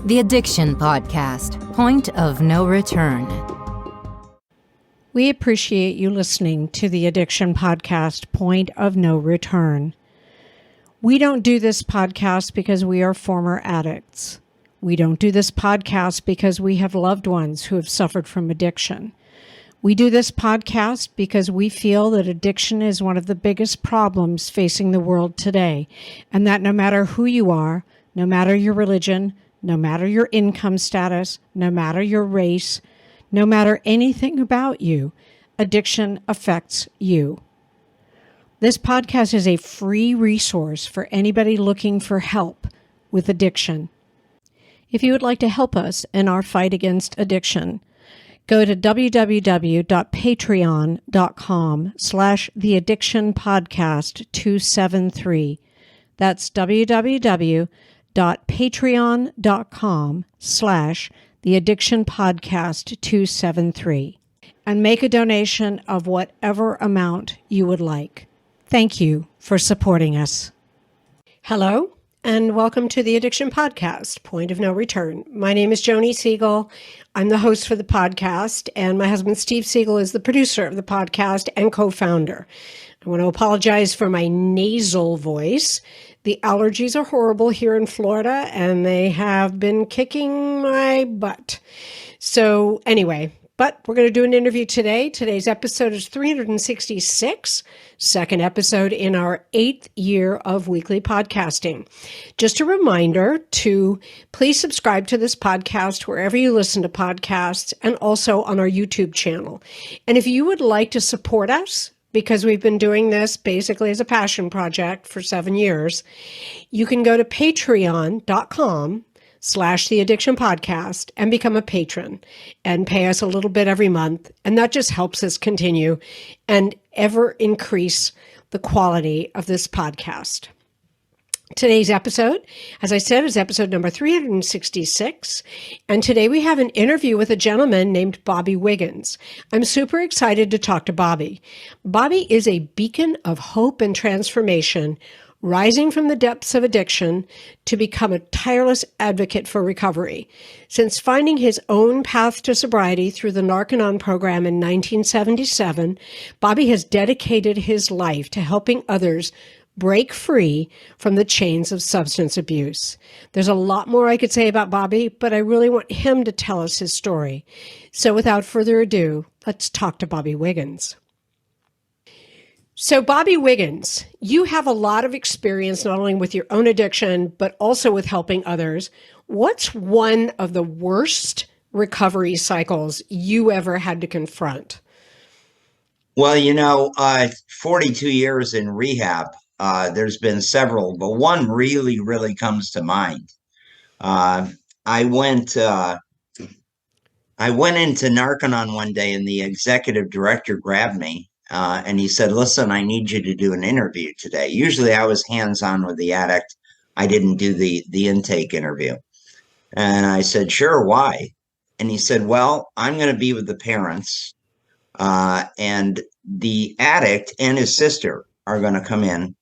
The Addiction Podcast, Point of No Return. We appreciate you listening to the Addiction Podcast, Point of No Return. We don't do this podcast because we are former addicts. We don't do this podcast because we have loved ones who have suffered from addiction. We do this podcast because we feel that addiction is one of the biggest problems facing the world today, and that no matter who you are, no matter your religion, no matter your income status, no matter your race, no matter anything about you, addiction affects you. This podcast is a free resource for anybody looking for help with addiction. If you would like to help us in our fight against addiction, go to www.patreon.com/theaddictionpodcast273. That's www.patreon.com/theaddictionpodcast273 and make a donation of whatever amount you would like. Thank you for supporting us. Hello, and welcome to the Addiction Podcast, Point of No Return. My name is Joni Siegel. I'm the host for the podcast, and my husband Steve Siegel is the producer of the podcast and co-founder. I want to apologize for my nasal voice. The allergies are horrible here in Florida, and they have been kicking my butt. So anyway, but we're going to do an interview today. Today's episode is 366, second episode in our 8th year of weekly podcasting. Just a reminder to please subscribe to this podcast wherever you listen to podcasts and also on our YouTube channel. And if you would like to support us, because we've been doing this basically as a passion project for 7 years, you can go to patreon.com/theaddictionpodcast and become a patron and pay us a little bit every month. And that just helps us continue and ever increase the quality of this podcast. Today's episode, as I said, is episode number 366, and today we have an interview with a gentleman named Bobby Wiggins. I'm super excited to talk to Bobby. Bobby is a beacon of hope and transformation, rising from the depths of addiction to become a tireless advocate for recovery. Since finding his own path to sobriety through the Narconon Program in 1977, Bobby has dedicated his life to helping others break free from the chains of substance abuse. There's a lot more I could say about Bobby, but I really want him to tell us his story. So without further ado, let's talk to Bobby Wiggins. So Bobby Wiggins, you have a lot of experience not only with your own addiction, but also with helping others. What's one of the worst recovery cycles you ever had to confront? Well, 42 years in rehab, there's been several, but one really comes to mind. I went into Narconon one day, and the executive director grabbed me, and he said, "Listen, I need you to do an interview today." Usually I was hands-on with the addict. I didn't do the intake interview. And I said, "Sure, why?" And he said, "Well, I'm going to be with the parents, and the addict and his sister are going to come in,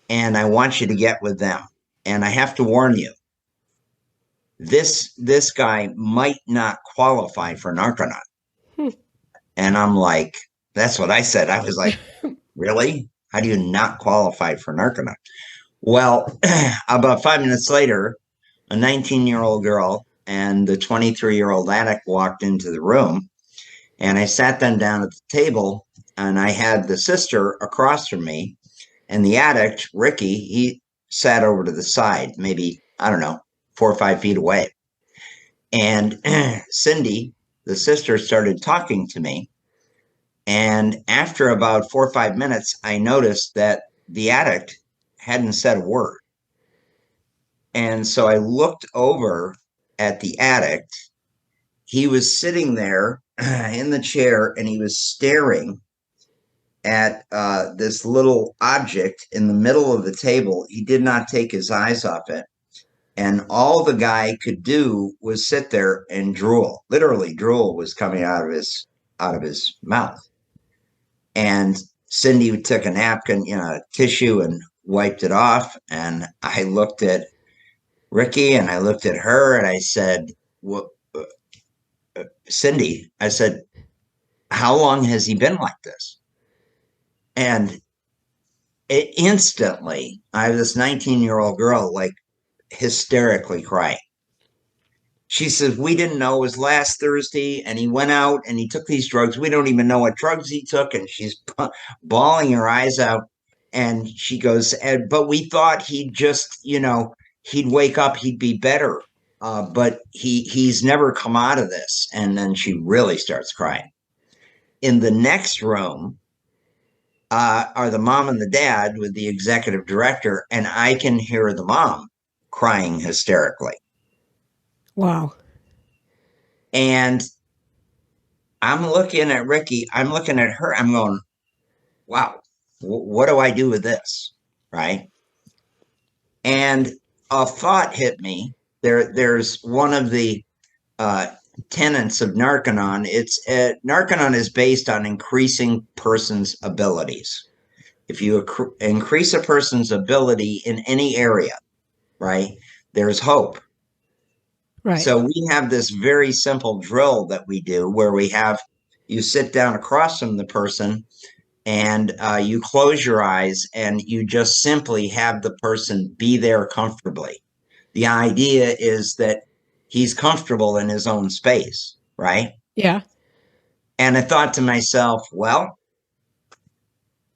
and I want you to get with them. And I have to warn you, this guy might not qualify for Narconon." And I'm like, that's what I said. I was like, really? How do you not qualify for Narconon? Well, about 5 minutes later, a 19-year-old girl and the 23-year-old addict walked into the room, and I sat them down at the table, and I had the sister across from me, and the addict, Ricky, he sat over to the side, maybe, 4 or 5 feet away. And Cindy, the sister, started talking to me. And after about 4 or 5 minutes, I noticed that the addict hadn't said a word. And so I looked over at the addict. He was sitting there in the chair, and he was staring at this little object in the middle of the table. He did not take his eyes off it. And all the guy could do was sit there and drool. Literally, drool was coming out of his mouth. And Cindy took a napkin, a tissue, and wiped it off. And I looked at Ricky, and I looked at her and I said, "What, Cindy?" I said, "How long has he been like this?" And instantly, I have this 19-year-old girl like hysterically crying. She says, "We didn't know it was last Thursday, and he went out and he took these drugs. We don't even know what drugs he took." And she's bawling her eyes out. And she goes, "But we thought he'd just, he'd wake up, he'd be better. But he's never come out of this." And then she really starts crying. In the next room are the mom and the dad with the executive director, and I can hear the mom crying hysterically. Wow. And I'm looking at Ricky, I'm looking at her, I'm going, wow, what do I do with this? Right. And a thought hit me. There's one of the tenets of Narconon. Narconon is based on increasing person's abilities. If you increase a person's ability in any area, right, there's hope. Right. So we have this very simple drill that we do where you sit down across from the person and you close your eyes and you just simply have the person be there comfortably. The idea is that he's comfortable in his own space, right? Yeah. And I thought to myself, well,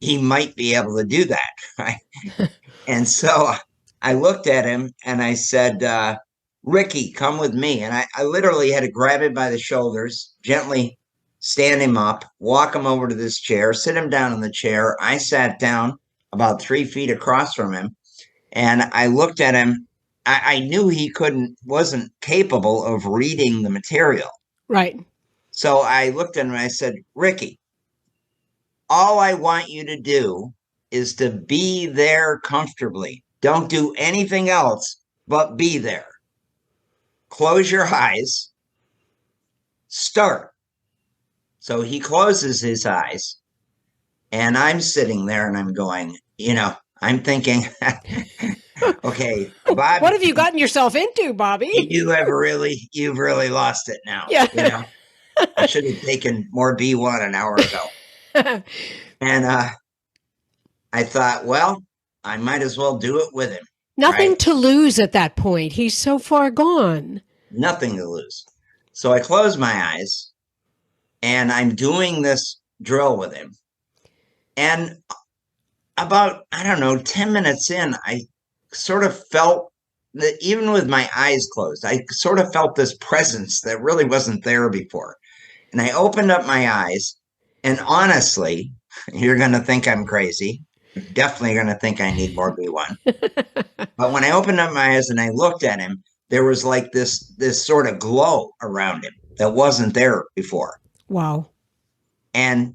he might be able to do that, right? And so I looked at him and I said, "Ricky, come with me." And I literally had to grab him by the shoulders, gently stand him up, walk him over to this chair, sit him down in the chair. I sat down about 3 feet across from him, and I looked at him. I knew he wasn't capable of reading the material. Right. So I looked at him and I said, "Ricky, all I want you to do is to be there comfortably. Don't do anything else but be there. Close your eyes. Start." So he closes his eyes, and I'm sitting there and I'm going, I'm thinking, okay, Bob, What have you gotten yourself into, Bobby? you've really lost it now. Yeah. I should have taken more B1 an hour ago. And I thought, well, I might as well do it with him. Nothing right? to lose at that point. He's so far gone. Nothing to lose. So I close my eyes and I'm doing this drill with him. And about, 10 minutes in, I sort of felt that even with my eyes closed, I sort of felt this presence that really wasn't there before. And I opened up my eyes, and honestly, you're going to think I'm crazy. You're definitely going to think I need more B1. But when I opened up my eyes and I looked at him, there was like this sort of glow around him that wasn't there before. Wow. And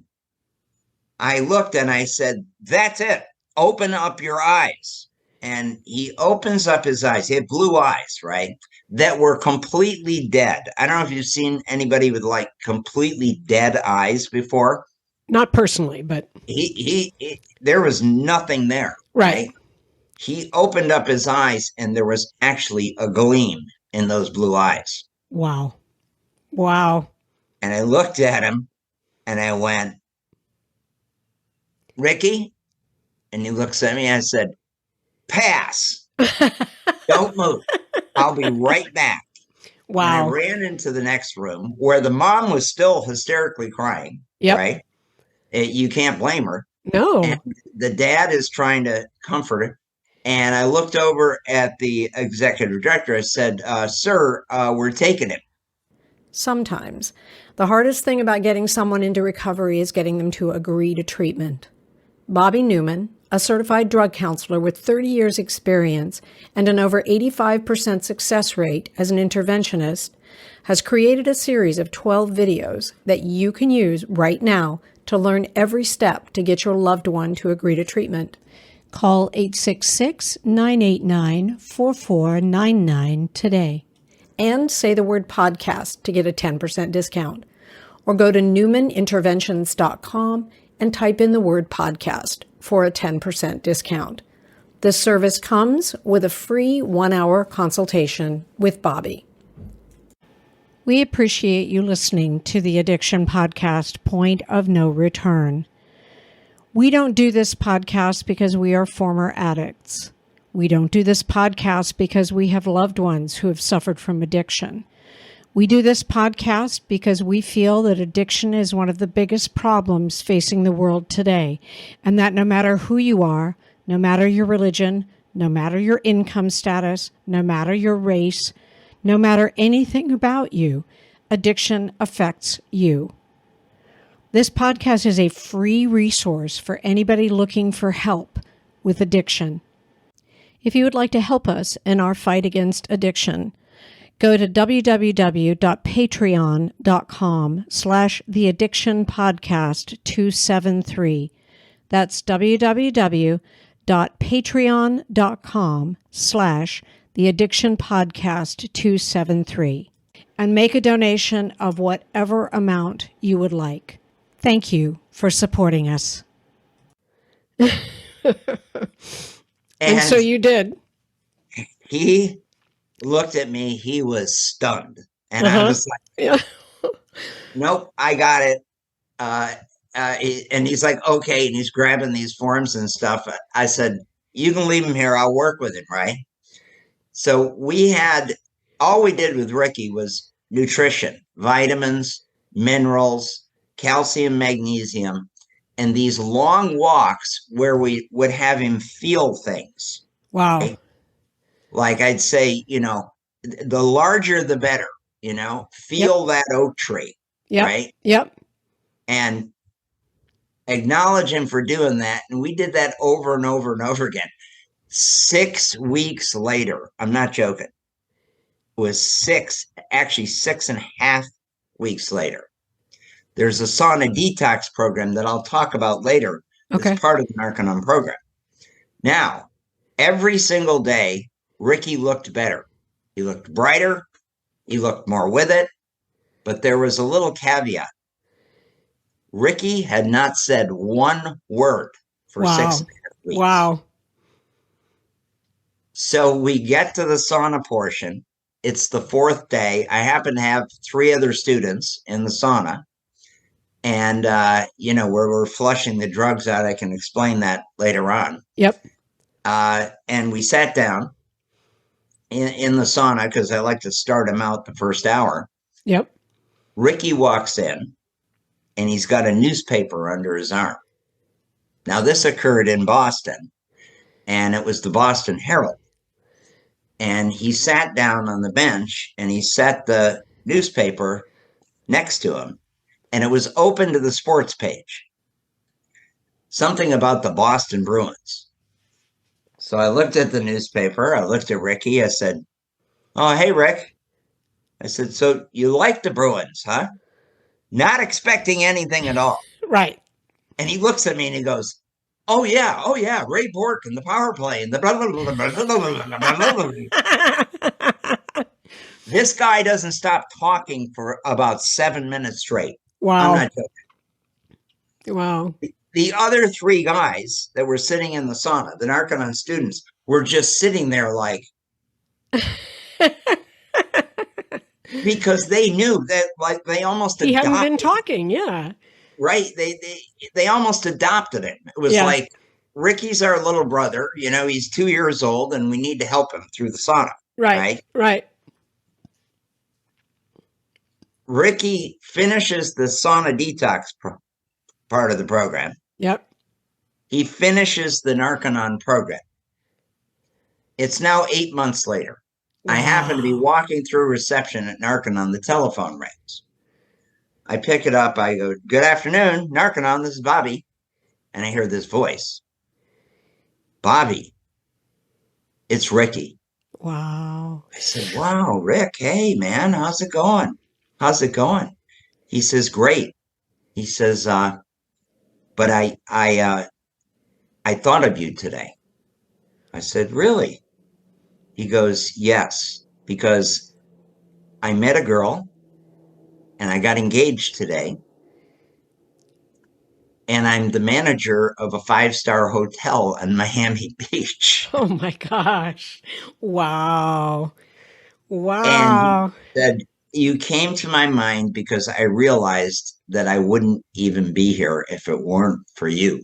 I looked and I said, "That's it. Open up your eyes." And he opens up his eyes. He had blue eyes, right? That were completely dead. I don't know if you've seen anybody with like completely dead eyes before. Not personally, but He there was nothing there. right. He opened up his eyes and there was actually a gleam in those blue eyes. Wow. Wow. And I looked at him and I went, "Ricky?" And he looks at me and I said, "Pass. Don't move. I'll be right back." Wow. And I ran into the next room where the mom was still hysterically crying. Yep. Right? You can't blame her. No. And the dad is trying to comfort her. And I looked over at the executive director. I said, "Sir, we're taking him." Sometimes the hardest thing about getting someone into recovery is getting them to agree to treatment. Bobby Newman, a certified drug counselor with 30 years experience and an over 85% success rate as an interventionist, has created a series of 12 videos that you can use right now to learn every step to get your loved one to agree to treatment. Call 866-989-4499 today. And say the word podcast to get a 10% discount. Or go to newmaninterventions.com and type in the word podcast for a 10% discount. This service comes with a free 1-hour consultation with Bobby. We appreciate you listening to the Addiction Podcast, Point of No Return. We don't do this podcast because we are former addicts. We don't do this podcast because we have loved ones who have suffered from addiction. We do this podcast because we feel that addiction is one of the biggest problems facing the world today, and that no matter who you are, no matter your religion, no matter your income status, no matter your race, no matter anything about you, addiction affects you. This podcast is a free resource for anybody looking for help with addiction. If you would like to help us in our fight against addiction, go to www.patreon.com/theaddictionpodcast273. That's www.patreon.com/theaddictionpodcast273. And make a donation of whatever amount you would like. Thank you for supporting us. And so you did. He looked at me. He was stunned. And I was like, nope, I got it. And he's like, okay. And he's grabbing these forms and stuff. I said, you can leave him here. I'll work with him, right? So all we did with Ricky was nutrition, vitamins, minerals, calcium, magnesium, and these long walks where we would have him feel things. Wow. Right? Like I'd say, the larger, the better, feel that oak tree. Yep. Right. Yep. And acknowledge him for doing that. And we did that over and over and over again. 6 weeks later, I'm not joking, it was 6.5 weeks later. There's a sauna detox program that I'll talk about later. Okay. It's part of the Narconon Program. Now, every single day, Ricky looked better. He looked brighter. He looked more with it. But there was a little caveat. Ricky had not said one word for 6.5 weeks. Wow. So we get to the sauna portion. It's the 4th day. I happen to have 3 other students in the sauna. And, where we're flushing the drugs out, I can explain that later on. Yep. And we sat down in the sauna because I like to start him out the first hour. Yep. Ricky walks in and he's got a newspaper under his arm. Now, this occurred in Boston, and it was the Boston Herald. And he sat down on the bench and he set the newspaper next to him. And it was open to the sports page. Something about the Boston Bruins. So I looked at the newspaper. I looked at Ricky. I said, oh, hey, Rick. I said, so you like the Bruins, huh? Not expecting anything at all. Right. And he looks at me and he goes, oh, yeah. Ray Bork and the power play and the blah, blah, blah, blah, blah, blah, blah. This guy doesn't stop talking for about 7 minutes straight. Wow. I'm not joking. Wow. The other 3 guys that were sitting in the sauna, the Narconon students, were just sitting there like, because they knew that, like, they almost he adopted. hadn't been talking. Yeah. Right. They almost adopted him. It was like, Ricky's our little brother. He's 2 years old and we need to help him through the sauna. Right. Ricky finishes the sauna detox part of the program. Yep. He finishes the Narconon program. It's now 8 months later. Wow. I happen to be walking through reception at Narconon. The telephone rings. I pick it up. I go, good afternoon, Narconon. This is Bobby. And I hear this voice. Bobby, it's Ricky. Wow. I said, wow, Rick, hey, man, how's it going? He says, great. He says, but I thought of you today. I said, really? He goes, yes, because I met a girl and I got engaged today. and I'm the manager of a 5-star hotel in Miami Beach. Oh my gosh. Wow. And he Wow. said, "You came to my mind because I realized that I wouldn't even be here if it weren't for you."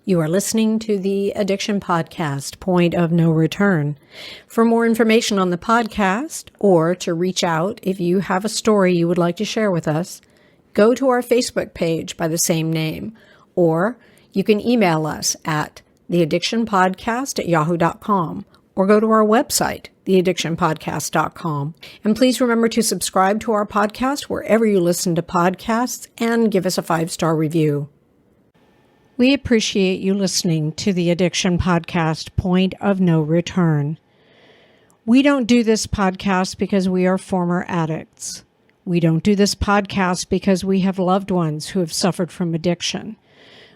You are listening to the Addiction Podcast, Point of No Return. For more information on the podcast or to reach out if you have a story you would like to share with us, go to our Facebook page by the same name, or you can email us at theaddictionpodcast@yahoo.com, or go to our website, theaddictionpodcast.com. And please remember to subscribe to our podcast wherever you listen to podcasts and give us a 5-star review. We appreciate you listening to the Addiction Podcast, Point of No Return. We don't do this podcast because we are former addicts. We don't do this podcast because we have loved ones who have suffered from addiction.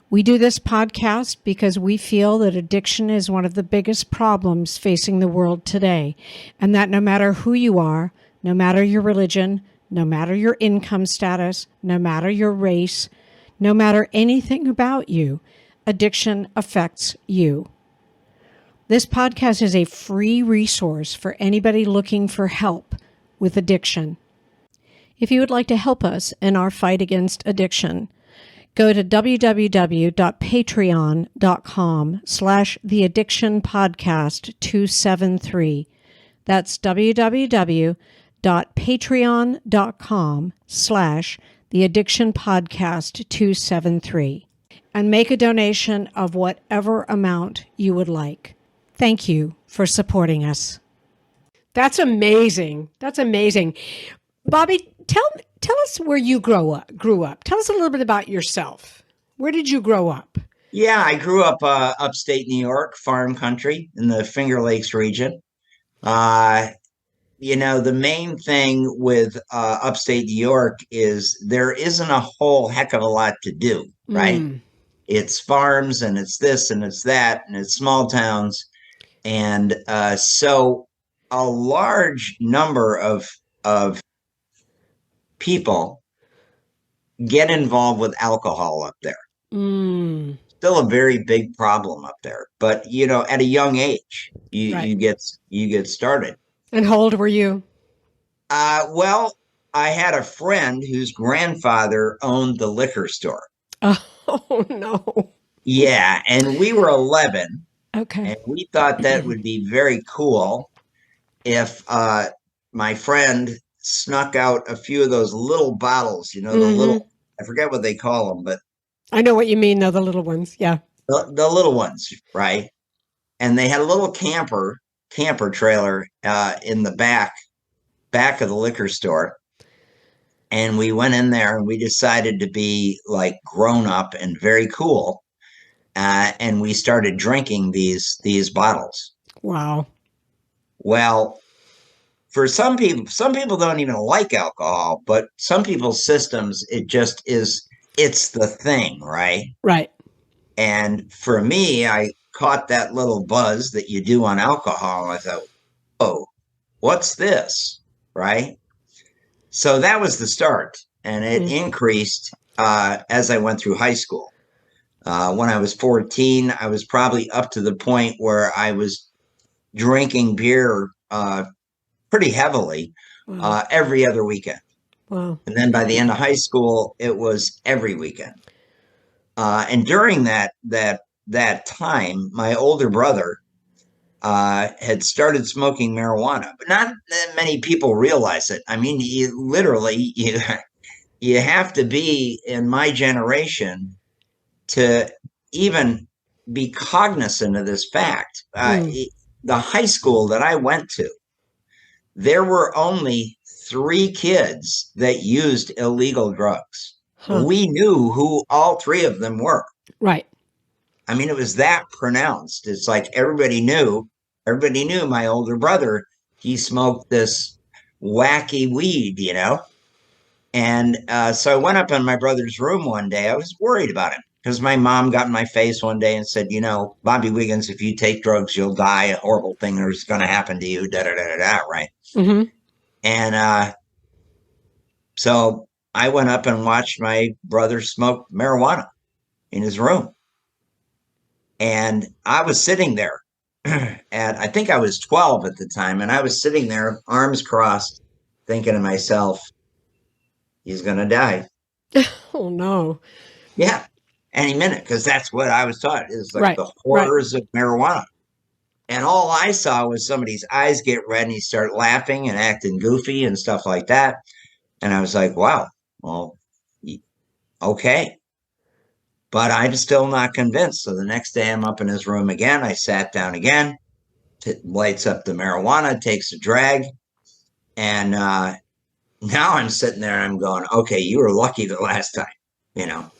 We do this podcast because we feel that addiction is one of the biggest problems facing the world today, and that no matter who you are, no matter your religion, no matter your income status, no matter your race, no matter anything about you, addiction affects you. This podcast is a free resource for anybody looking for help with addiction. If you would like to help us in our fight against addiction, go to www.patreon.com/theaddictionpodcast273. That's www.patreon.com/theaddictionpodcast273. And make a donation of whatever amount you would like. Thank you for supporting us. That's amazing. That's amazing. Bobby, tell us where you grew up. Tell us a little bit about yourself. Where did you grow up? Yeah, I grew up upstate New York, farm country in the Finger Lakes region. The main thing with upstate New York is there isn't a whole heck of a lot to do, right? It's farms and it's this and it's that and it's small towns. And so a large number of people get involved with alcohol up there. Still a very big problem up there. But, at a young age, you get started. And how old were you? Well, I had a friend whose grandfather owned the liquor store. Oh, no. Yeah, and we were 11. Okay. And we thought that would be very cool if my friend snuck out a few of those little bottles, the little, I forget what they call them, but I know what you mean, though, the little ones. Yeah. the little ones, right? And they had a little camper trailer in the back of the liquor store. And we went in there and we decided to be like grown up and very cool. And we started drinking these bottles. Wow. Well, for some people don't even like alcohol, but some people's systems, it's the thing, right? Right. And for me, I caught that little buzz that you do on alcohol. I thought, oh, what's this? Right? So that was the start. And it increased as I went through high school. When I was 14, I was probably up to the point where I was drinking beer pretty heavily every other weekend. Wow. And then by the end of high school, it was every weekend. And during that time, my older brother had started smoking marijuana, but not that many people realize it. I mean, you have to be in my generation to even be cognizant of this fact. The high school that I went to, there were only 3 kids that used illegal drugs. We knew who all 3 of them were. Right. I mean, it was that pronounced. It's like everybody knew my older brother, he smoked this wacky weed, And so I went up in my brother's room one day. I was worried about him because my mom got in my face one day and said, Bobby Wiggins, if you take drugs, you'll die. A horrible thing is going to happen to you, right? Mm-hmm. And so I went up and watched my brother smoke marijuana. in his room. And I was sitting there and I think I was 12 at the time. And I was sitting there, arms crossed, thinking to myself, he's going to die. Oh, no. Yeah, any minute, because that's what I was taught is like Right. the Right. horrors of marijuana. And all I saw was somebody's eyes get red and he start laughing and acting goofy and stuff like that. And I was like, wow, well, okay. But I'm still not convinced. So the next day I'm up in his room again. I sat down again, lights up the marijuana, takes a drag. And now I'm sitting there and I'm going, okay, you were lucky the last time, you know.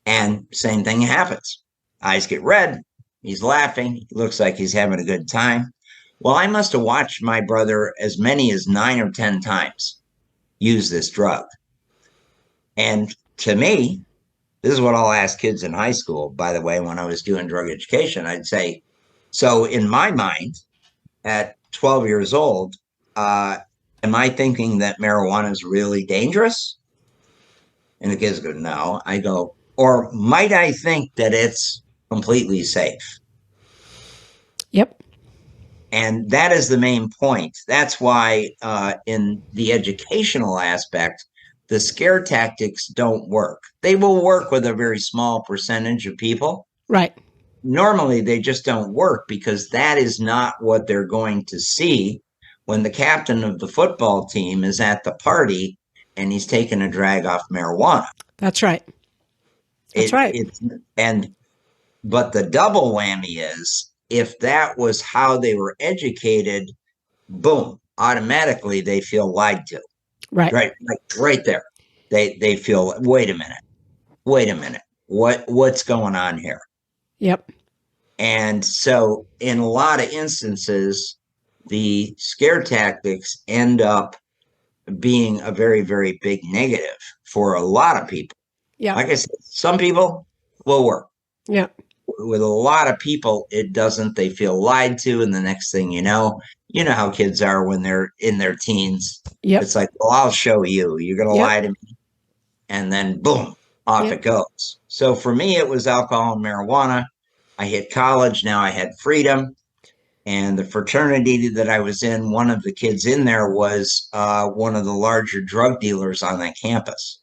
And same thing happens. Eyes get red. He's laughing. He looks like he's having a good time. Well, I must have watched my brother as many as 9 or 10 times use this drug. And to me, this is what I'll ask kids in high school, by the way, when I was doing drug education. I'd say, so in my mind, at 12 years old, am I thinking that marijuana is really dangerous? And the kids go, no. I go, or might I think that it's completely safe? Yep. And that is the main point. That's why in the educational aspect, the scare tactics don't work. They will work with a very small percentage of people. Right. Normally, they just don't work because that is not what they're going to see when the captain of the football team is at the party and he's taking a drag off marijuana. That's right. That's right. But the double whammy is if that was how they were educated, boom, automatically they feel lied to. Right. Right there. They feel, wait a minute. What's going on here? Yep. And so in a lot of instances, the scare tactics end up being a very, very big negative for a lot of people. Yeah. Like I said, some people will work. Yeah. With a lot of people, it doesn't. They feel lied to. And the next thing you know how kids are when they're in their teens. Yep. It's like, well, I'll show you. You're going to Yep. lie to me. And then boom, off Yep. it goes. So for me, it was alcohol and marijuana. I hit college. Now I had freedom. And the fraternity that I was in, one of the kids in there was one of the larger drug dealers on that campus.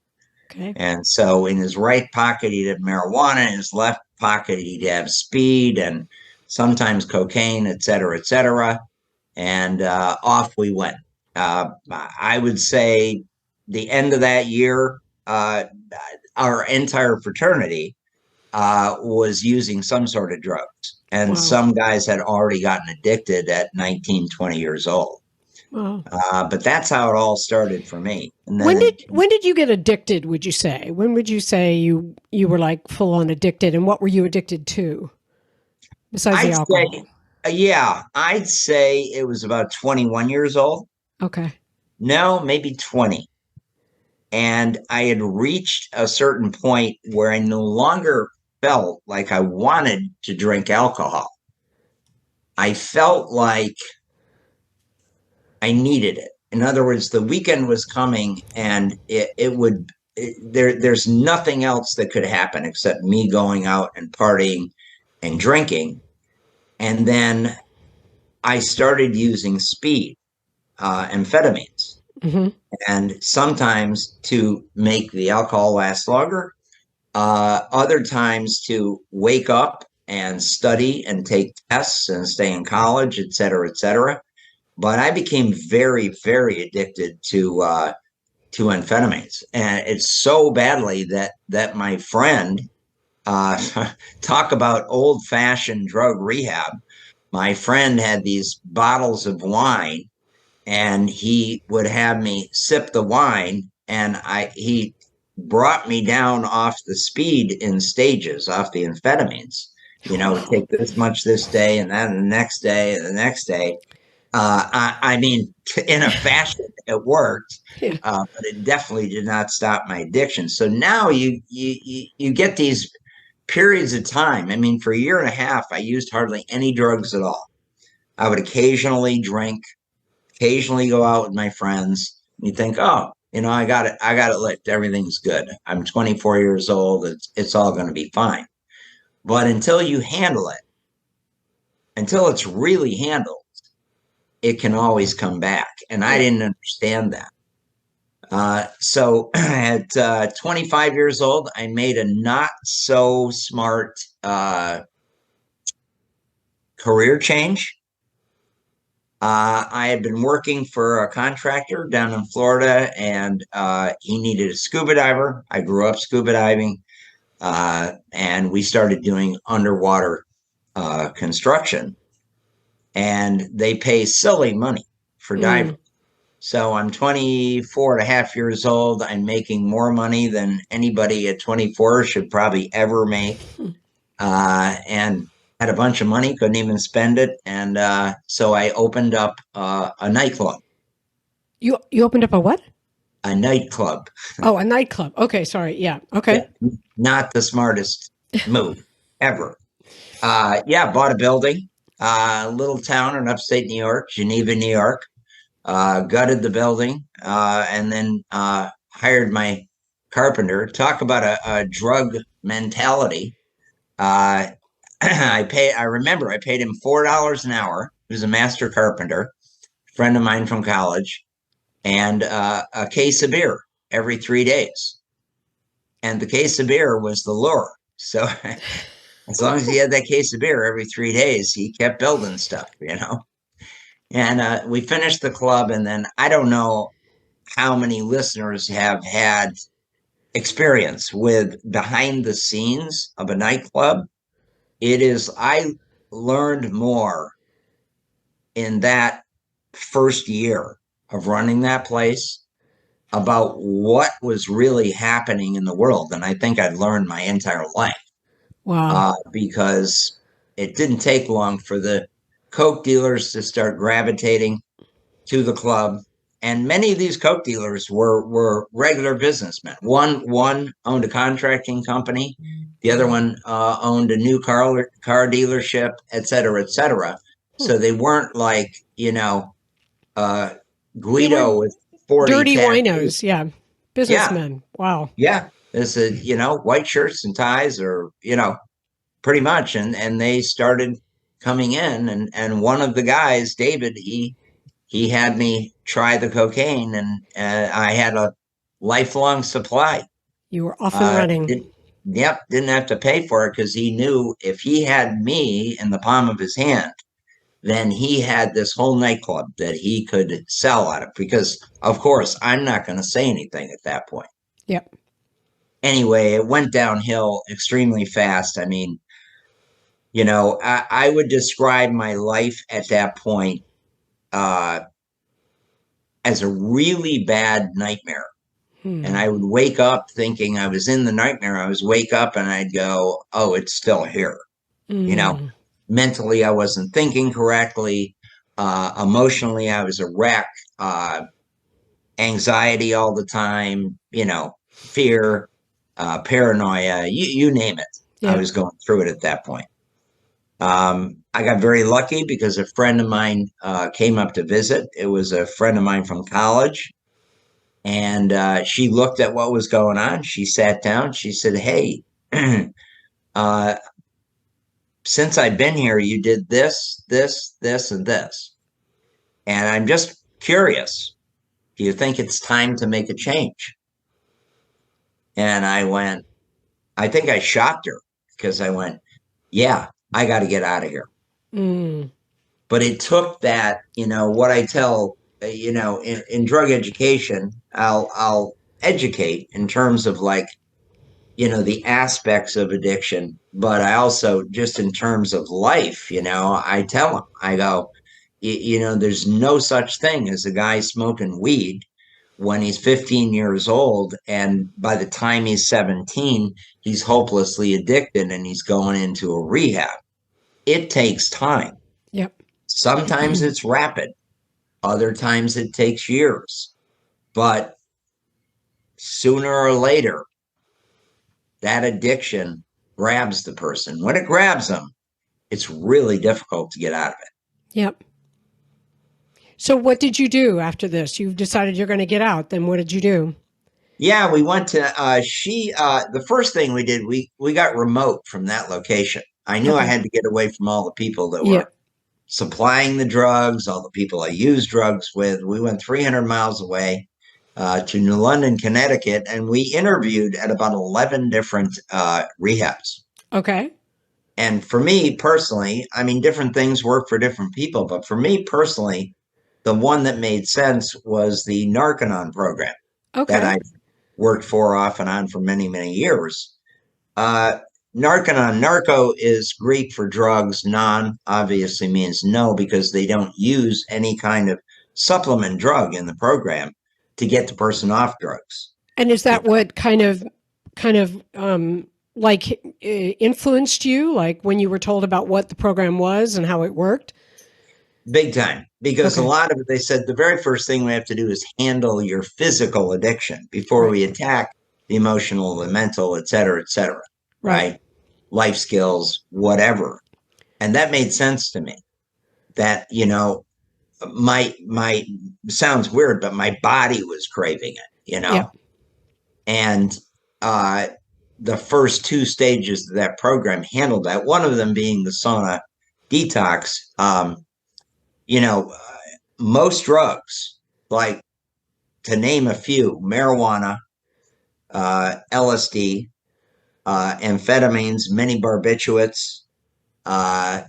Okay. And so in his right pocket, he'd have marijuana. In his left pocket, he'd have speed and sometimes cocaine, et cetera, et cetera. And off we went. I would say the end of that year, our entire fraternity was using some sort of drugs. And Wow. some guys had already gotten addicted at 19, 20 years old. Wow. But that's how it all started for me. And then When did you get addicted, would you say? When would you say you were like full on addicted, and what were you addicted to besides the alcohol? I'd say it was about 21 years old. Okay. No, maybe 20. And I had reached a certain point where I no longer felt like I wanted to drink alcohol. I felt like I needed it. In other words, the weekend was coming and there's nothing else that could happen except me going out and partying and drinking. And then I started using speed, amphetamines. Mm-hmm. And sometimes to make the alcohol last longer, other times to wake up and study and take tests and stay in college, et cetera, et cetera. But I became very, very addicted to amphetamines, and it's so badly that my friend, talk about old-fashioned drug rehab. My friend had these bottles of wine, and he would have me sip the wine, and he brought me down off the speed in stages, off the amphetamines. Take this much this day, and then the next day, and the next day. I mean, in a fashion, it worked, but it definitely did not stop my addiction. So now you get these periods of time. I mean, for a year and a half, I used hardly any drugs at all. I would occasionally drink, occasionally go out with my friends. You think, oh, I got it licked. Everything's good. I'm 24 years old. It's all going to be fine. But until you handle it, until it's really handled, it can always come back. And I didn't understand that. So at 25 years old, I made a not so smart career change. I had been working for a contractor down in Florida, and he needed a scuba diver. I grew up scuba diving, and we started doing underwater construction. And they pay silly money for divers. So I'm 24 and a half years old. I'm making more money than anybody at 24 should probably ever make. And had a bunch of money, couldn't even spend it. And so I opened up a nightclub. You opened up a what? A nightclub. Oh, a nightclub. Okay, sorry. Yeah. Okay. Yeah, not the smartest move ever. Bought a building, little town in upstate New York, Geneva, New York. Gutted the building, and then hired my carpenter. Talk about a drug mentality. I remember I paid him $4 an hour. He was a master carpenter, friend of mine from college, and a case of beer every 3 days. And the case of beer was the lure. So as long as he had that case of beer every 3 days, he kept building stuff, And we finished the club, and then I don't know how many listeners have had experience with behind the scenes of a nightclub. I learned more in that first year of running that place about what was really happening in the world than I think I'd learned my entire life. Wow. Because it didn't take long for the coke dealers to start gravitating to the club, and many of these coke dealers were regular businessmen. One owned a contracting company, the other one owned a new car dealership, et cetera, et cetera. So they weren't like Guido with 40 dirty tattoos. winos. Yeah, businessmen. Wow. Yeah, this is white shirts and ties, or pretty much, and they started coming in, and one of the guys, David, he had me try the cocaine, and I had a lifelong supply. You were off and running. Didn't have to pay for it, because he knew if he had me in the palm of his hand, then he had this whole nightclub that he could sell out of, because of course I'm not going to say anything at that point. Yep. Anyway, it went downhill extremely fast. I mean, I would describe my life at that point as a really bad nightmare. And I would wake up thinking I was in the nightmare. I was wake up and I'd go, oh, it's still here. Mentally, I wasn't thinking correctly. Emotionally, I was a wreck. Anxiety all the time, fear, paranoia, you name it. Yeah. I was going through it at that point. I got very lucky because a friend of mine came up to visit. It was a friend of mine from college. And she looked at what was going on. She sat down. She said, hey, since I've been here, you did this, this, this, and this. And I'm just curious. Do you think it's time to make a change? And I think I shocked her, because I went, yeah, I got to get out of here. But it took that, what I tell, in drug education, I'll educate in terms of the aspects of addiction, but I also, just in terms of life, I tell them, I go, there's no such thing as a guy smoking weed when he's 15 years old, and by the time he's 17, he's hopelessly addicted and he's going into a rehab. It takes time. Yep. Sometimes it's rapid. Other times it takes years. But sooner or later, that addiction grabs the person. When it grabs them, it's really difficult to get out of it. Yep. So what did you do after this? You've decided you're going to get out. Then what did you do? Yeah, we went to the first thing we did, we got remote from that location. I knew I Okay. had to get away from all the people that Yeah. were supplying the drugs, all the people I used drugs with. We went 300 miles away to New London, Connecticut, and we interviewed at about 11 different rehabs. Okay. And for me personally, I mean, different things work for different people, but for me personally, the one that made sense was the Narconon program that Okay. I worked for off and on for many, many years. Uh, Narconon, narco is Greek for drugs. Non obviously means no because they don't use any kind of supplement drug in the program to get the person off drugs. And is that what kind of like influenced you, like when you were told about what the program was and how it worked? Big time. Because a Okay. lot of it, they said the very first thing we have to do is handle your physical addiction before Right. we attack the emotional, the mental, et cetera, Right. right? Life skills, whatever. And that made sense to me that, my sounds weird, but my body was craving it. Yep. And the first two stages of that program handled that. One of them being the sauna detox. You know, most drugs, like to name a few, marijuana, LSD, amphetamines, many barbiturates,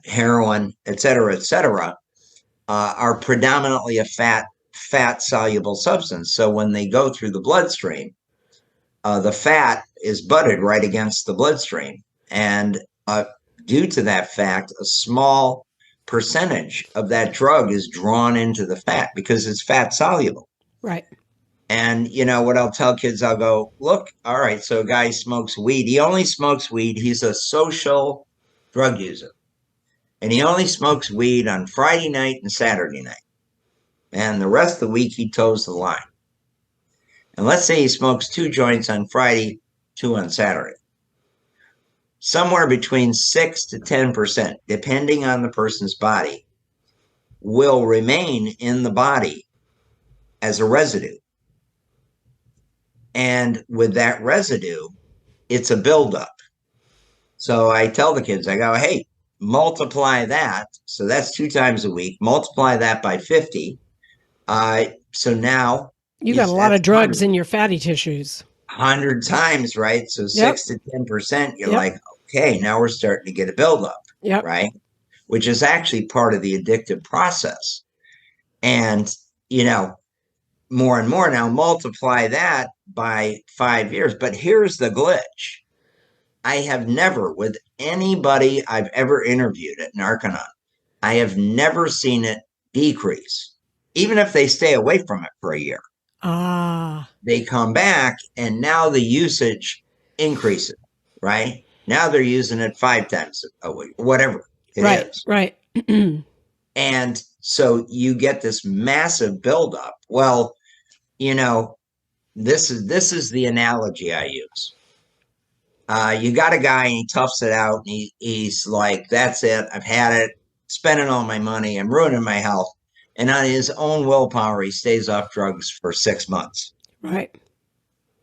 heroin, et cetera, are predominantly a fat soluble substance. So when they go through the bloodstream, the fat is butted right against the bloodstream. And due to that fact, a small percentage of that drug is drawn into the fat because it's fat soluble. Right. And what I'll tell kids, I'll go, look, all right, so a guy smokes weed. He only smokes weed. He's a social drug user. And he only smokes weed on Friday night and Saturday night. And the rest of the week, he toes the line. And let's say he smokes 2 joints on Friday, 2 on Saturday. Somewhere between 6 to 10%, depending on the person's body, will remain in the body as a residue. And with that residue, it's a buildup. So I tell the kids, I go, hey, multiply that. So that's 2 times a week. Multiply that by 50. So now You got a lot that's of drugs in your fatty tissues. 100 times, right? So Yep. 6 to 10%, you're Yep. like, okay, now we're starting to get a buildup, Yep. right? Which is actually part of the addictive process. And, more and more now, multiply that by 5 years. But here's the glitch. I have never, with anybody I've ever interviewed at Narconon, I have never seen it decrease, even if they stay away from it for a year. Ah. They come back and now the usage increases, right? Now they're using it 5 times a week, whatever it Right. is. Right. And so you get this massive buildup. Well, this is the analogy I use. You got a guy and he toughs it out and he's like, that's it. I've had it, spending all my money. I'm ruining my health. And on his own willpower, he stays off drugs for 6 months. Right.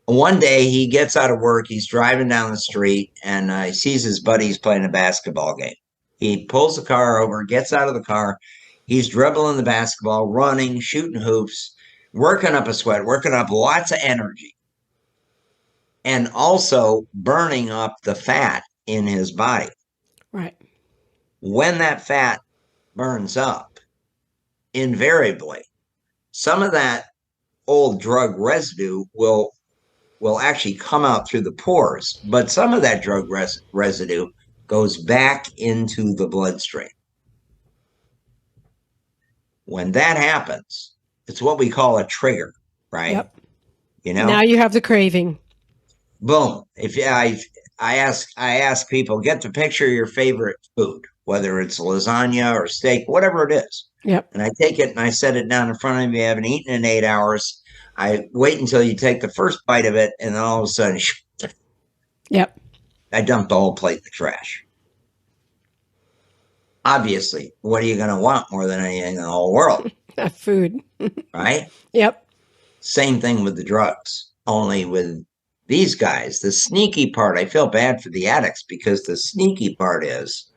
One day he gets out of work. He's driving down the street and he sees his buddies playing a basketball game. He pulls the car over, gets out of the car. He's dribbling the basketball, running, shooting hoops, working up a sweat, working up lots of energy, and also burning up the fat in his body. Right. When that fat burns up, invariably, some of that old drug residue will actually come out through the pores, but some of that drug residue goes back into the bloodstream. When that happens, it's what we call a trigger, right? Yep. You know, Now you have the craving. boom. If I ask people, get the picture of your favorite food, whether it's lasagna or steak, whatever it is. Yep. And I take it and I set it down in front of you. You haven't eaten in 8 hours. I wait until you take the first bite of it, and then all of a sudden, Yep. I dump the whole plate in the trash. Obviously, what are you going to want more than anything in the whole world? That food. right? Yep. Same thing with the drugs, only with these guys. The sneaky part, I feel bad for the addicts because the sneaky part is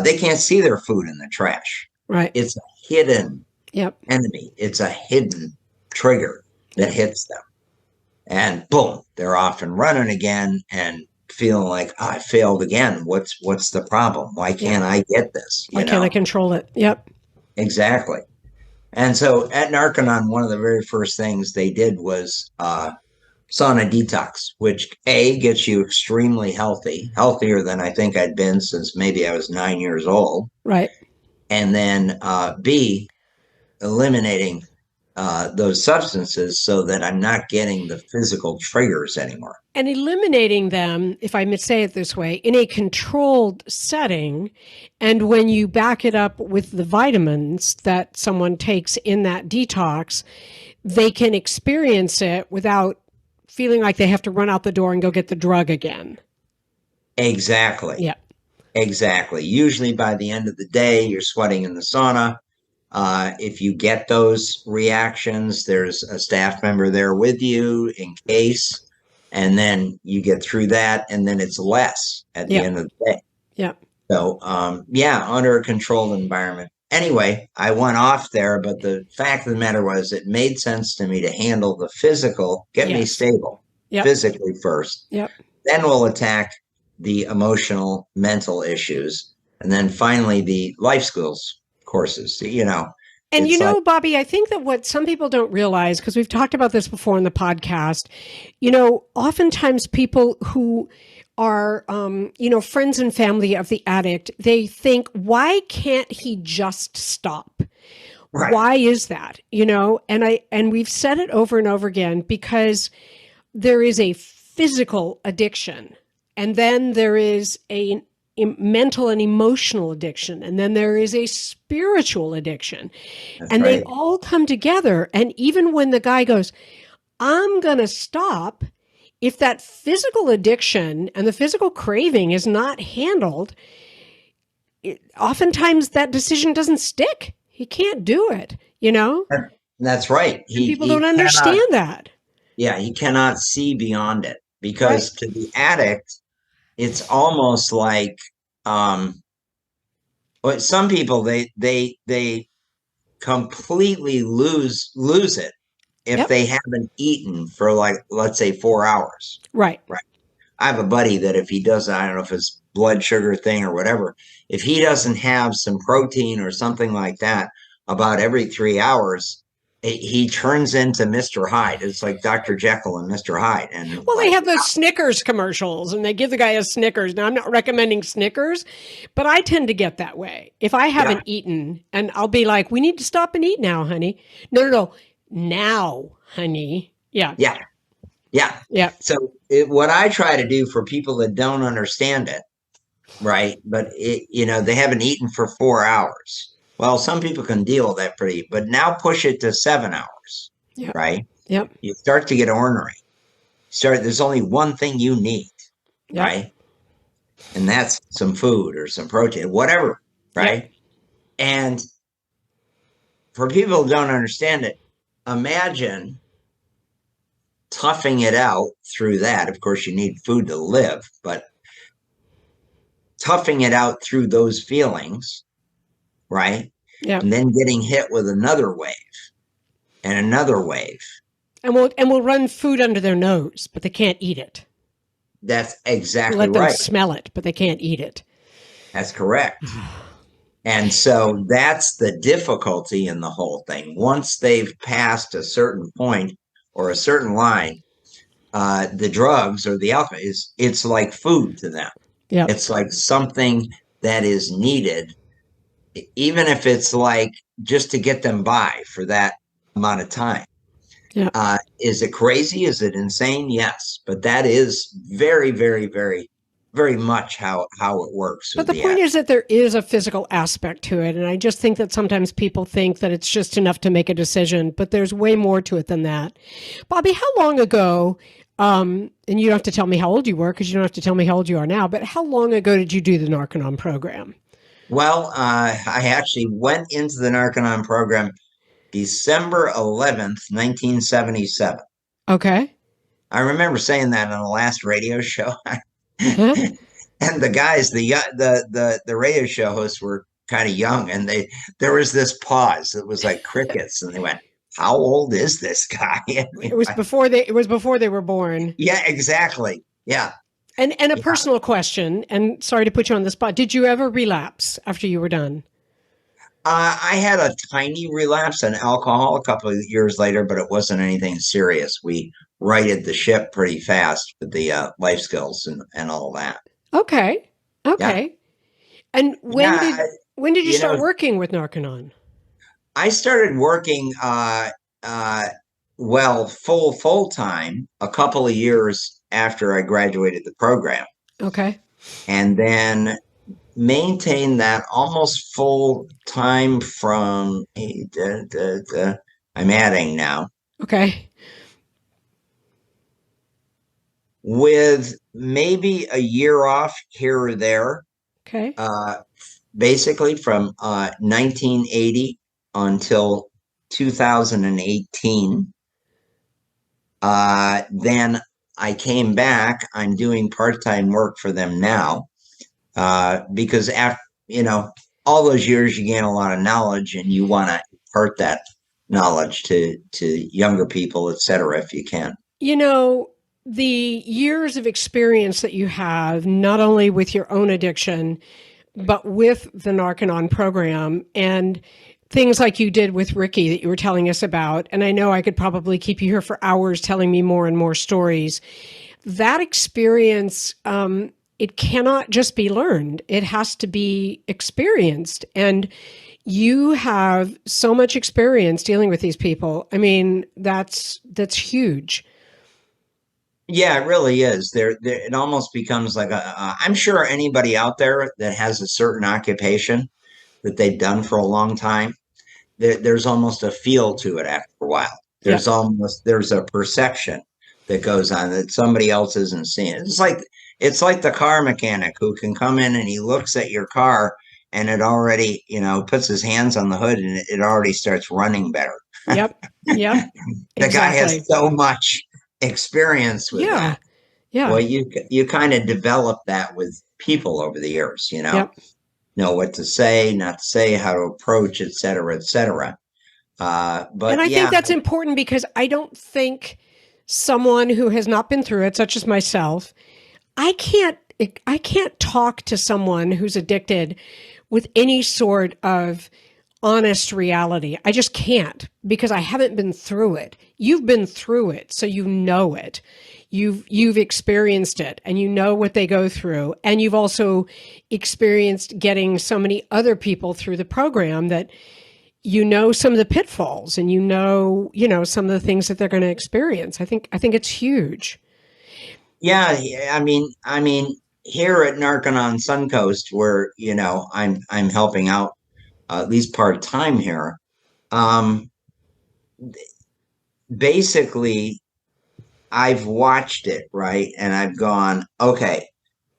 they can't see their food in the trash. Right. It's a hidden Yep. enemy. It's a hidden trigger that hits them. And boom, they're off and running again and feeling like, oh, I failed again. What's the problem? Why can't I get this? Why can't I control it? Yep. Exactly. And so at Narconon, one of the very first things they did was sauna detox, which A, gets you extremely healthy, healthier than I think I'd been since maybe I was 9 years old. Right. And then B, eliminating those substances so that I'm not getting the physical triggers anymore. And eliminating them, if I may say it this way, in a controlled setting. And when you back it up with the vitamins that someone takes in that detox, they can experience it without feeling like they have to run out the door and go get the drug again. Exactly. Yeah. Exactly. Usually by the end of the day, you're sweating in the sauna. If you get those reactions, there's a staff member there with you in case, and then you get through that, and then it's less at the end of the day. Yeah. So, under a controlled environment. Anyway, I went off there, but the fact of the matter was it made sense to me to handle the physical, get me stable physically first. Yep. Then we'll attack the emotional, mental issues, and then finally the life skills courses, And Bobby, I think that what some people don't realize, because we've talked about this before in the podcast, oftentimes people who are, friends and family of the addict, they think, why can't he just stop? Right. Why is that? And we've said it over and over again, because there is a physical addiction, and then there is a mental and emotional addiction, and then there is a spiritual addiction. That's and right. They all come together. And even when the guy goes, I'm going to stop, if that physical addiction and the physical craving is not handled, oftentimes that decision doesn't stick. He can't do it, That's right. People don't understand that. Yeah, he cannot see beyond it, because to the addict, it's almost like some people they completely lose it if they haven't eaten for, like, let's say 4 hours. Right. I have a buddy that if he does, I don't know if it's blood sugar thing or whatever, if he doesn't have some protein or something like that about every 3 hours, he turns into Mr. Hyde. It's like Dr. Jekyll and Mr. Hyde. And they have those Snickers commercials, and they give the guy a Snickers. Now, I'm not recommending Snickers, but I tend to get that way. If I haven't eaten, and I'll be like, we need to stop and eat now, honey. No. Now, honey. Yeah. So what I try to do for people that don't understand it, right, but they haven't eaten for 4 hours. Well, some people can deal with that but now push it to 7 hours, right? Yep. You start to get ornery. There's only one thing you need, right? And that's some food or some protein, whatever, right? Yep. And for people who don't understand it, imagine toughing it out through that. Of course, you need food to live, but toughing it out through those feelings, right? Yeah. And then getting hit with another wave and another wave. And we'll run food under their nose, but they can't eat it. That's exactly right. Let them smell it, but they can't eat it. That's correct. And so that's the difficulty in the whole thing. Once they've passed a certain point or a certain line, the drugs or the alcohol it's like food to them. Yeah. It's like something that is needed, even if it's like just to get them by for that amount of time. Yeah. Is it crazy? Is it insane? Yes. But that is very, very, very, very much how it works. But the point is that there is a physical aspect to it. And I just think that sometimes people think that it's just enough to make a decision, but there's way more to it than that. Bobby, how long ago, and you don't have to tell me how old you were, because you don't have to tell me how old you are now, but how long ago did you do the Narconon program? Well, I actually went into the Narconon program December 11th, 1977. Okay. I remember saying that on the last radio show. Huh? And the guys, the radio show hosts were kind of young, and there was this pause. It was like crickets, and they went, "How old is this guy?" I mean, It was before they were born. yeah, exactly. Yeah. And a Yeah. personal question, and sorry to put you on the spot. Did you ever relapse after you were done? I had a tiny relapse on alcohol a couple of years later, but it wasn't anything serious. We righted the ship pretty fast with the life skills and all that. Okay. Yeah. Okay. And Yeah. when did you You start know, working with Narconon? I started working uh, full time a couple of years after I graduated the program, Okay. and then maintained that almost full time from I'm adding now, Okay. with maybe a year off here or there, Okay. basically from 1980 until 2018. Then I came back. I'm doing part-time work for them now, because after, all those years you gain a lot of knowledge, and you want to impart that knowledge to younger people, et cetera, if you can. You know, the years of experience that you have, not only with your own addiction, but with the Narconon program and things like you did with Ricky that you were telling us about. And I know I could probably keep you here for hours telling me more and more stories. That experience, it cannot just be learned. It has to be experienced. And you have so much experience dealing with these people. I mean, that's huge. Yeah, it really is. It almost becomes like I'm sure anybody out there that has a certain occupation that they've done for a long time, there's almost a feel to it after a while. Yeah. There's a perception that goes on that somebody else isn't seeing. It's like the car mechanic who can come in and he looks at your car, and it already, puts his hands on the hood, and it already starts running better. Yep. Yep. The guy has Exactly. so much experience with Yeah. that. Yeah. Well, you kind of develop that with people over the years, Yep. know what to say, not to say, how to approach, et cetera, et cetera. But And I yeah, think that's important because I don't think someone who has not been through it, such as myself, I can't talk to someone who's addicted with any sort of honest reality. I just can't because I haven't been through it. You've been through it, so you know it. You've experienced it and you know what they go through. And you've also experienced getting so many other people through the program that you know some of the pitfalls and you know some of the things that they're going to experience. I think it's huge. yeah. I mean, here at Narconon Suncoast, where I'm helping out, at least part time here. Um, Basically, I've watched it, right, and I've gone, okay,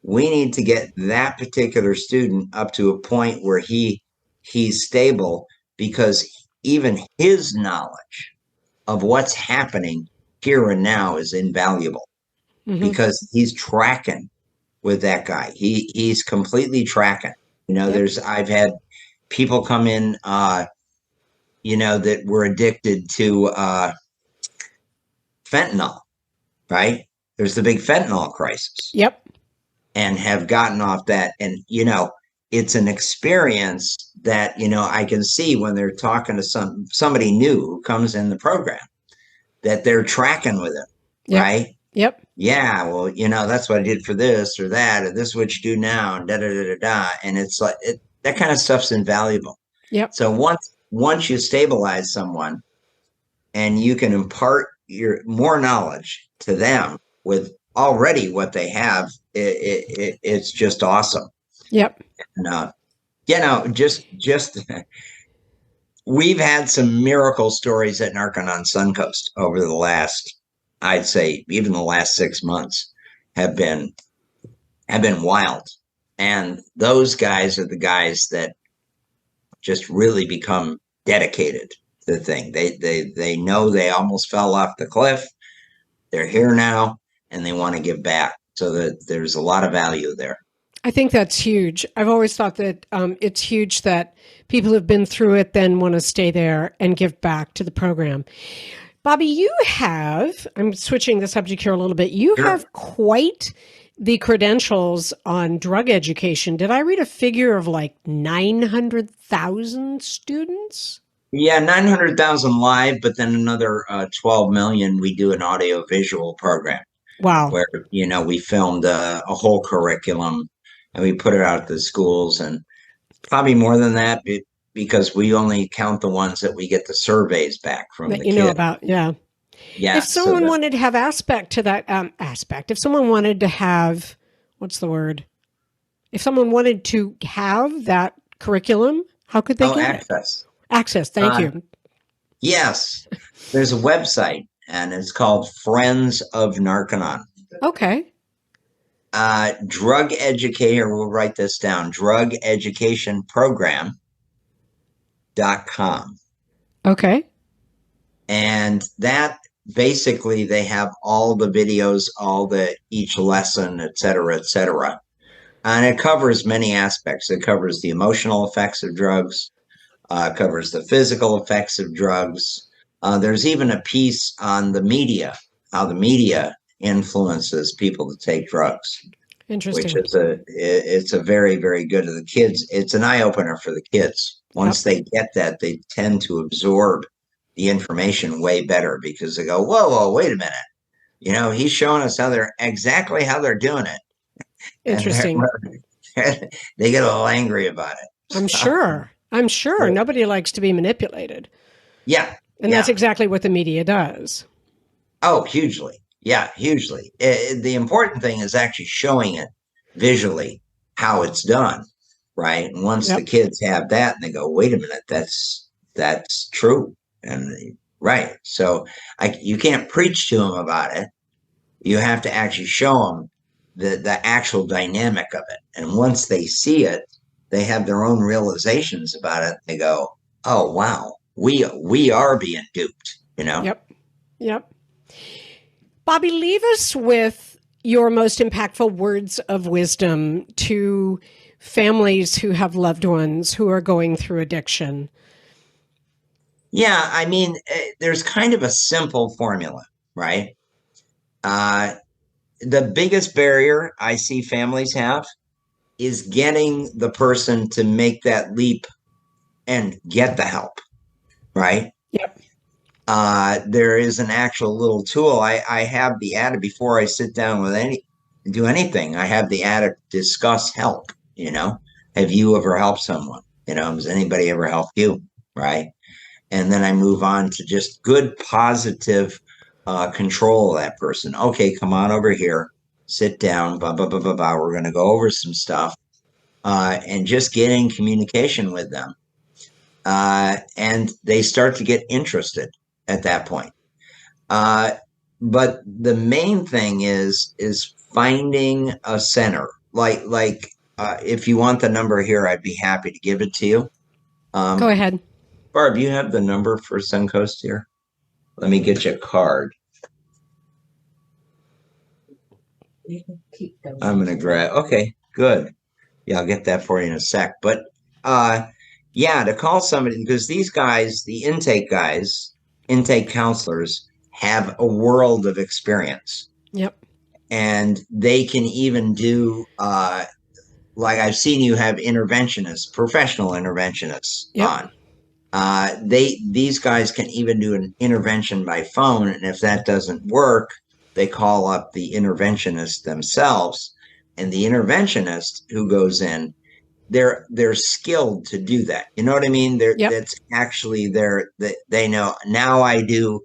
we need to get that particular student up to a point where he's stable, because even his knowledge of what's happening here and now is invaluable, Mm-hmm. because he's tracking with that guy. He's completely tracking. Yep. I've had people come in, that were addicted to fentanyl, right? There's the big fentanyl crisis, Yep. and have gotten off that. And, it's an experience that, I can see when they're talking to somebody new who comes in the program, that they're tracking with it, Yep. right? Yep. Yeah, well, that's what I did for this or that, or this is what you do now, and da da da da da. And it's like that kind of stuff's invaluable. Yep. So once you stabilize someone and you can impart your more knowledge to them with already what they have, it's just awesome. Yep. And just we've had some miracle stories at Narconon Suncoast over the last, I'd say, even the last 6 months have been wild. And those guys are the guys that just really become dedicated the thing. They know they almost fell off the cliff. They're here now, and they want to give back. So that there's a lot of value there. I think that's huge. I've always thought that it's huge that people who've been through it then want to stay there and give back to the program. Bobby, you have, I'm switching the subject here a little bit, you Sure. have quite the credentials on drug education. Did I read a figure of like 900,000 students? Yeah, 900,000 live, but then another 12 million we do an audio visual program Wow. where, we filmed a whole curriculum and we put it out to the schools, and probably more than that because we only count the ones that we get the surveys back from That the you know kids. about, yeah. Yeah. If someone wanted to have aspect to that if someone wanted to have, what's the word? If someone wanted to have that curriculum, how could they get access. it? Access. Thank you. Yes. There's a website and it's called Friends of Narconon. Okay. Drug educator, we'll write this down, drugeducationprogram.com. Okay. And that basically they have all the videos, each lesson, et cetera, et cetera. And it covers many aspects. It covers the emotional effects of drugs, covers the physical effects of drugs. There's even a piece on the media, how the media influences people to take drugs. Interesting. Which is it's a very, very good to the kids. It's an eye opener for the kids. Once they get that, they tend to absorb the information way better because they go, whoa, wait a minute. He's showing us how they're doing it. Interesting. They get a little angry about it. I'm sure. Yeah. Nobody likes to be manipulated. Yeah. And that's exactly what the media does. Oh, hugely. Yeah, hugely. The important thing is actually showing it visually how it's done, right? And once the kids have that and they go, wait a minute, that's true. And right. So you can't preach to them about it. You have to actually show them the actual dynamic of it. And once they see it, they have their own realizations about it. They go, oh, wow, we are being duped, Yep. Bobby, leave us with your most impactful words of wisdom to families who have loved ones who are going through addiction. Yeah, I mean, there's kind of a simple formula, right? The biggest barrier I see families have is getting the person to make that leap and get the help, right? Yep. There is an actual little tool. I have the addict before I sit down with do anything. I have the addict discuss help. Have you ever helped someone? Has anybody ever helped you? Right. And then I move on to just good, positive control of that person. Okay, come on over here, sit down, blah, blah, blah, blah, blah. We're going to go over some stuff and just get in communication with them. And they start to get interested at that point. But the main thing is finding a center. Like if you want the number here, I'd be happy to give it to you. Go ahead. Barb, you have the number for Suncoast here? Let me get you a card. I'm going to grab. Okay, good. Yeah, I'll get that for you in a sec. But to call somebody, because these guys, the intake counselors have a world of experience. Yep. And they can even do, like I've seen you have interventionists, professional interventionists on. These guys can even do an intervention by phone. And if that doesn't work, they call up the interventionist themselves. And the interventionist who goes in, they're skilled to do that. You know what I mean? That's actually they know now I do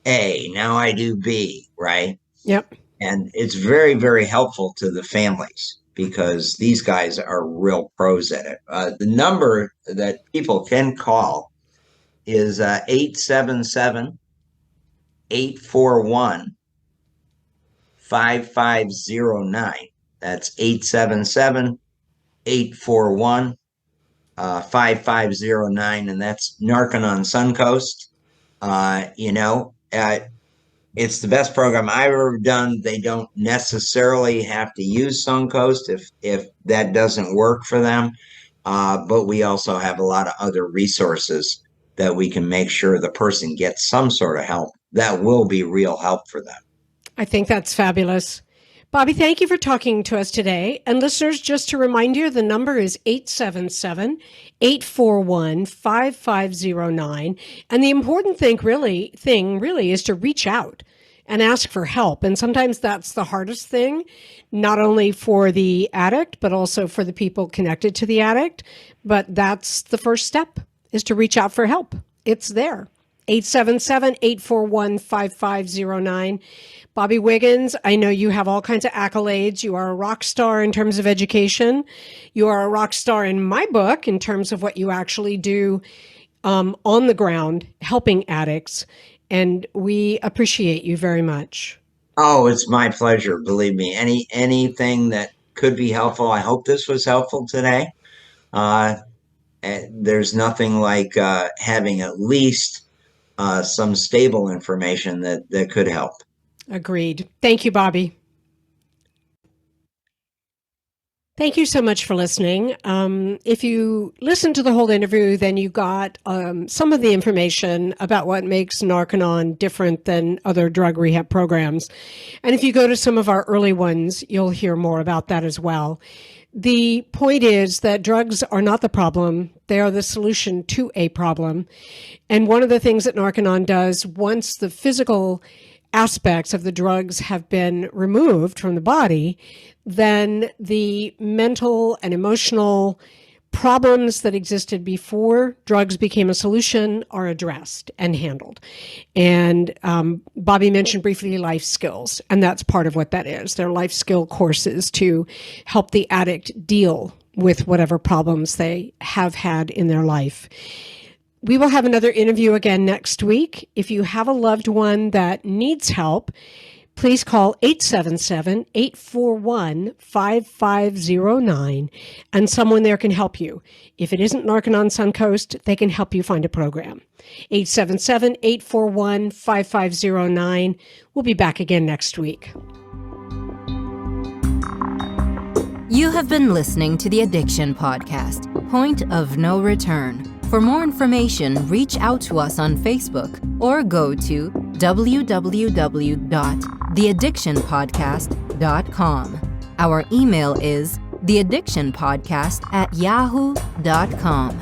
A, now I do B, right? Yep. And it's very, very helpful to the families because these guys are real pros at it. The number that people can call is 877-841-5509. That's 877-841-5509. 5509, and that's Narconon Suncoast. It's the best program I've ever done. They don't necessarily have to use Suncoast if that doesn't work for them. But we also have a lot of other resources that we can make sure the person gets some sort of help that will be real help for them. I think that's fabulous. Bobby, thank you for talking to us today. And listeners, just to remind you, the number is 877-841-5509. And the important thing really is to reach out and ask for help. And sometimes that's the hardest thing, not only for the addict, but also for the people connected to the addict. But that's the first step, is to reach out for help. It's there. 877-841-5509. Bobby Wiggins, I know you have all kinds of accolades. You are a rock star in terms of education. You are a rock star in my book in terms of what you actually do on the ground, helping addicts. And we appreciate you very much. Oh, it's my pleasure. Believe me, anything that could be helpful. I hope this was helpful today. There's nothing like having at least some stable information that could help. Agreed. Thank you, Bobby. Thank you so much for listening. If you listened to the whole interview, then you got some of the information about what makes Narconon different than other drug rehab programs. And if you go to some of our early ones, you'll hear more about that as well. The point is that drugs are not the problem. They are the solution to a problem. And one of the things that Narconon does, once the physical aspects of the drugs have been removed from the body, then the mental and emotional problems that existed before drugs became a solution are addressed and handled. And Bobby mentioned briefly life skills, and that's part of what that is. They're life skill courses to help the addict deal with whatever problems they have had in their life. We will have another interview again next week. If you have a loved one that needs help, please call 877-841-5509, and someone there can help you. If it isn't Narconon Suncoast, they can help you find a program. 877-841-5509. We'll be back again next week. You have been listening to the Addiction Podcast, Point of No Return. For more information, reach out to us on Facebook or go to www.theaddictionpodcast.com. Our email is theaddictionpodcast@yahoo.com.